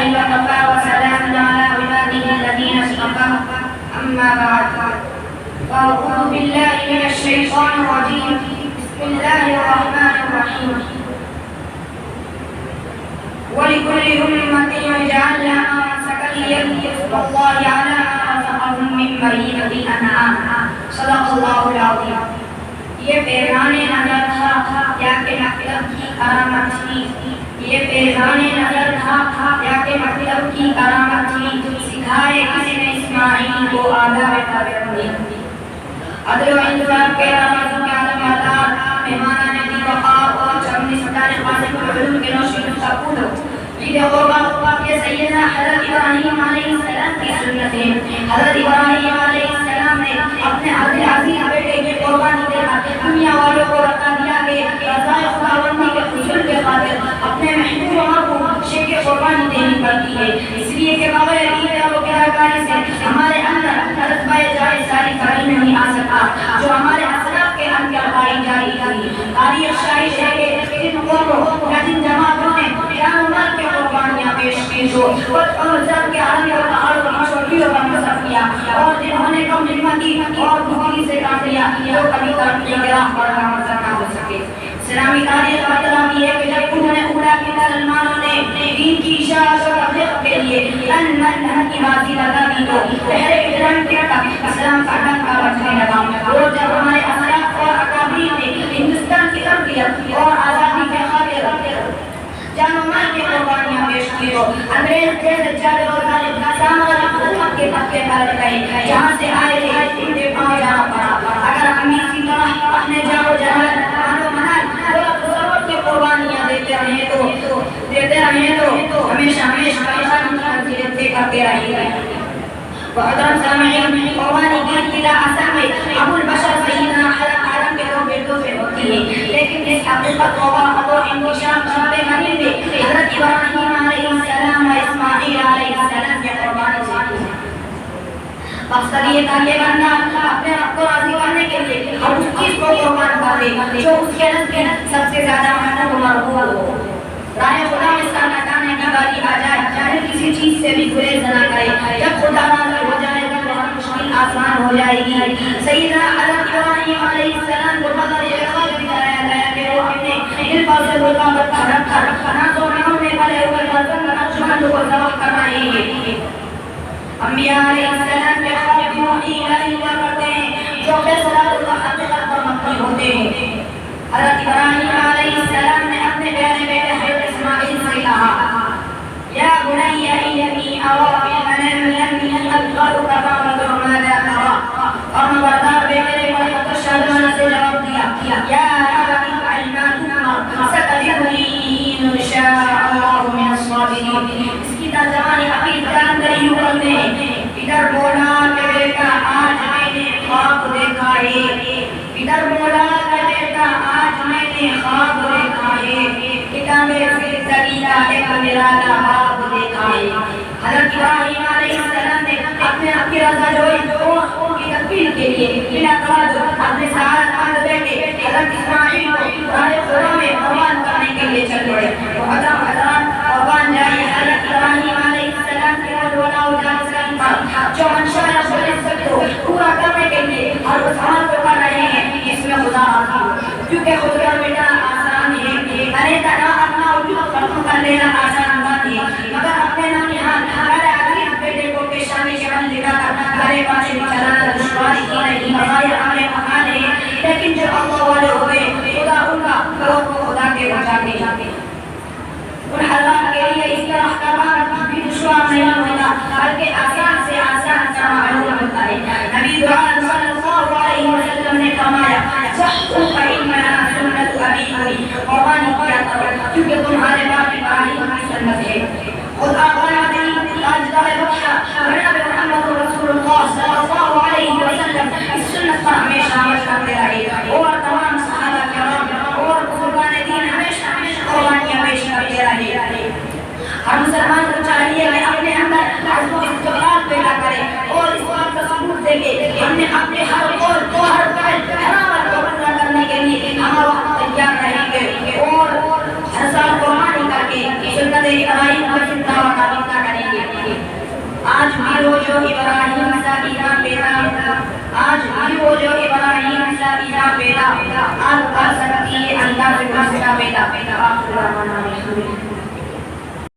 لله وكفى وسلام على عباده الذين اصطفى أما بعد فأعوذ بالله من الشيطان الرجيم بسم الله الرحمن الرحيم ولكل أمة جعلنا منسكا ليذكروا الله على ما رزقهم من بهيمة الأنعام صدق الله العظيم. یہ پیغام نظر تھا یا کہ مطلب کی کرامت تھی. یہ پیغام نظر تھا یا کہ مطلب کی کرامت تھی. سکھائے کسی نے اسماعیل کو آداب تابعیت. عدل و انصاف کے رمضان کے عظمتار مہمانان دی وقار اور چمنی سدان قاسم العلوم کے نوشین سپود عید قربان یہ سیدنا حضرت ابراہیم علیہ السلام کی سنت ہے. حضرت ابراہیم علیہ السلام نے اپنے عزیز بیٹے کی قربانی دے کر دنیا والوں کو بتا دیا کہ رضا خداوندی کے حصول کے خاطر اپنے محبوب عمر کو بخشے کی قربانی دینی پڑتی ہے. اس لیے کہ بغیر عید و کراکاری سے ہمارے اندر جذبہ جائے ساری کاری نہیں آ سکتا جو ہمارے اسلاف کے اندر پائی جاری تھی. تاریخ شاہد ہے کہ جن قوموں یا جن جماعتوں نے جان و مال کی قربانیاں پیش کی جو اور سب کے عالم و تعارف اور چھوٹیوں کا مصرف کیا اور جنہوں نے کم نعمتی اور بھوکی سے کام لیا جو کبھی ترقی کے راہ پر نامزد نہ ہو سکے. اسلامی تاریخ بتلاتی ہے کہ جب انہوں نے اولا کے مسلمانوں نے دین کی اشاعت و تبلیغ کے لیے تن من دھن کی بازی لگا دی تو پہلے اجرام کے تک اسلام کا ڈنکا بجنے لگا. اور جب ہمارے اسلاف اور اکابرین نے ہندوستان کی تربیت اور آزادی کے خاطر جان و مال کی قربانیاں پیش کی تو انگریز جیسے جاگے اور ظالم سامنے حکومت کے پکے پھیل گئے جہاں سے آئے تھے انہیں پاؤں جانا پڑا. اگر ہم اسی طرح اپنے جان و جلال مال و منال اور تصور کی قربانیاں دیتے رہیں تو ہمیشہ پریشانی کی منزلیں طے کرتے رہیں گے. محترم سامعین قربانی دین کی لا اصل میں ابو البشر سیدنا حضرت آدم کے دو بیٹوں سے ہوتی ہے لیکن اس حقیقت و واقعہ و انتشار شب غریب میں حضرت ابراہیم علیہ السلام و اسماعیل علیہ السلام کی قربانی سے کی. مقصد یہ تھا کہ بندہ اپنے رب کو راضی کرنے کے لیے ہر اس چیز کو قربان کر دے جو اس کے نزد سب سے زیادہ محبوب و مرغوب ہو. راہ خدا میں سر لٹانے کی باری آ جائے چاہے کسی چیز سے بھی گریز نہ کرے. جب خدا راضی ہو جائے گا تو ہر مشکل آسان ہو جائے گی. سیدنا حضرت ابراہیم علیہ السلام کو بدر اعراج دکھایا گیا کہ وہ اپنے دل پر سے ملکہ رکھ کر ناز و نعمت میں پلے ہوئے فرزند نقشبند کو ذبح کر رہے ہیں. انبیاء علیہ السلام کے خواب بھی وحی الہی ہوا کرتے ہیں جو فیصلہ اللہ حقیقت پر مبنی ہوتے ہیں. حضرت ابراہیم علیہ السلام نے اپنے پیارے بیٹے حضرت اسماعیل سے کہا یا بنی انی ارى في المنام اني اذبحك فانظر ماذا ترى. اور نبردار بیٹے نے بڑے متشددانہ سے جواب دیا یا ابت افعل ما تؤمر ستجدنی ان شاء اللہ من الصابرین. اس کی ترجمانی حقیقت جانکر یوں کرتے ہیں ادھر بولا کہ بیٹا آج میں نے خواب دیکھا ہے. ادھر بولا کہ بیٹا آج میں نے خواب دیکھا ہے. کتاب زندگی کا ایک نرالا خواب دیکھا ہے. حضرت ابراہیم علیہ السلام نے اپنے آپ کی رضا جوئی اور کی تکمیل کے لیے بلا تردد اپنے سعادت مند بیٹے حضرت اسماعیل کو راہ خدا میں قربان کرنے کے لیے چل پڑے. محترم حضرات قربان جائیے حضرت ابراہیم علیہ السلام کے ولا جان پر جو منشاء رب العزت کو پورا کرنے کے لیے ہر اس عمل کو کر رہے ہیں جس میں خدا راضی ہو. کیونکہ خدا بیٹا آسان ہے ارے تنا اپنا وجود ختم کر لینا آسان بات ہے مگر اپنے نام ہمارے عزیز بیٹے کو پیشانی کے بل دکھا کر گھرے پاچے چلانا دشواری کی نہیں بغیر عمل پکانے ہیں. لیکن جو اللہ والے ہوئے خدا ان کا لوگ کو خدا کے بچاتے ہیں. ان حضرات کے لیے اس طرح کا کام بھی دشوار نہیں ہوتا بلکہ آسان سے آسان کا معلوم ہوتا ہے. نبی دعا صلی اللہ علیہ وسلم نے فرمایا قربانی کیا کرو کیونکہ تمہارے باپ ابراہیم کی سنت ہے. خدا والا دین تاجدار بخشا جناب محمد رسول اللہ صلی اللہ علیہ وسلم اس سنت پر ہمیشہ عمل کرتے رہے اور تمام صحابہ کرام اور بزرگان دین ہمیشہ قربانیاں پیش کرتے رہے. ہر مسلمان کو چاہیے کہ اپنے اندر عزم و استقلال پیدا کرے اور اس بات کا ثبوت دے کہ ہم نے اپنے ہر قول ہر فعل ہر عمل کو بندہ کرنے کے لیے ہمارا وقت تیار رہیں گے اور ہر سال قربانی کر کے سنت ابراہیم کو زندہ و قائم آج بھی وہ جو ابراہیم سا ایرا پیدا آج بھی وہ جو ابراہیم سا ایرا پیدا آپ کر سکتی ہے اللہ سے پیدا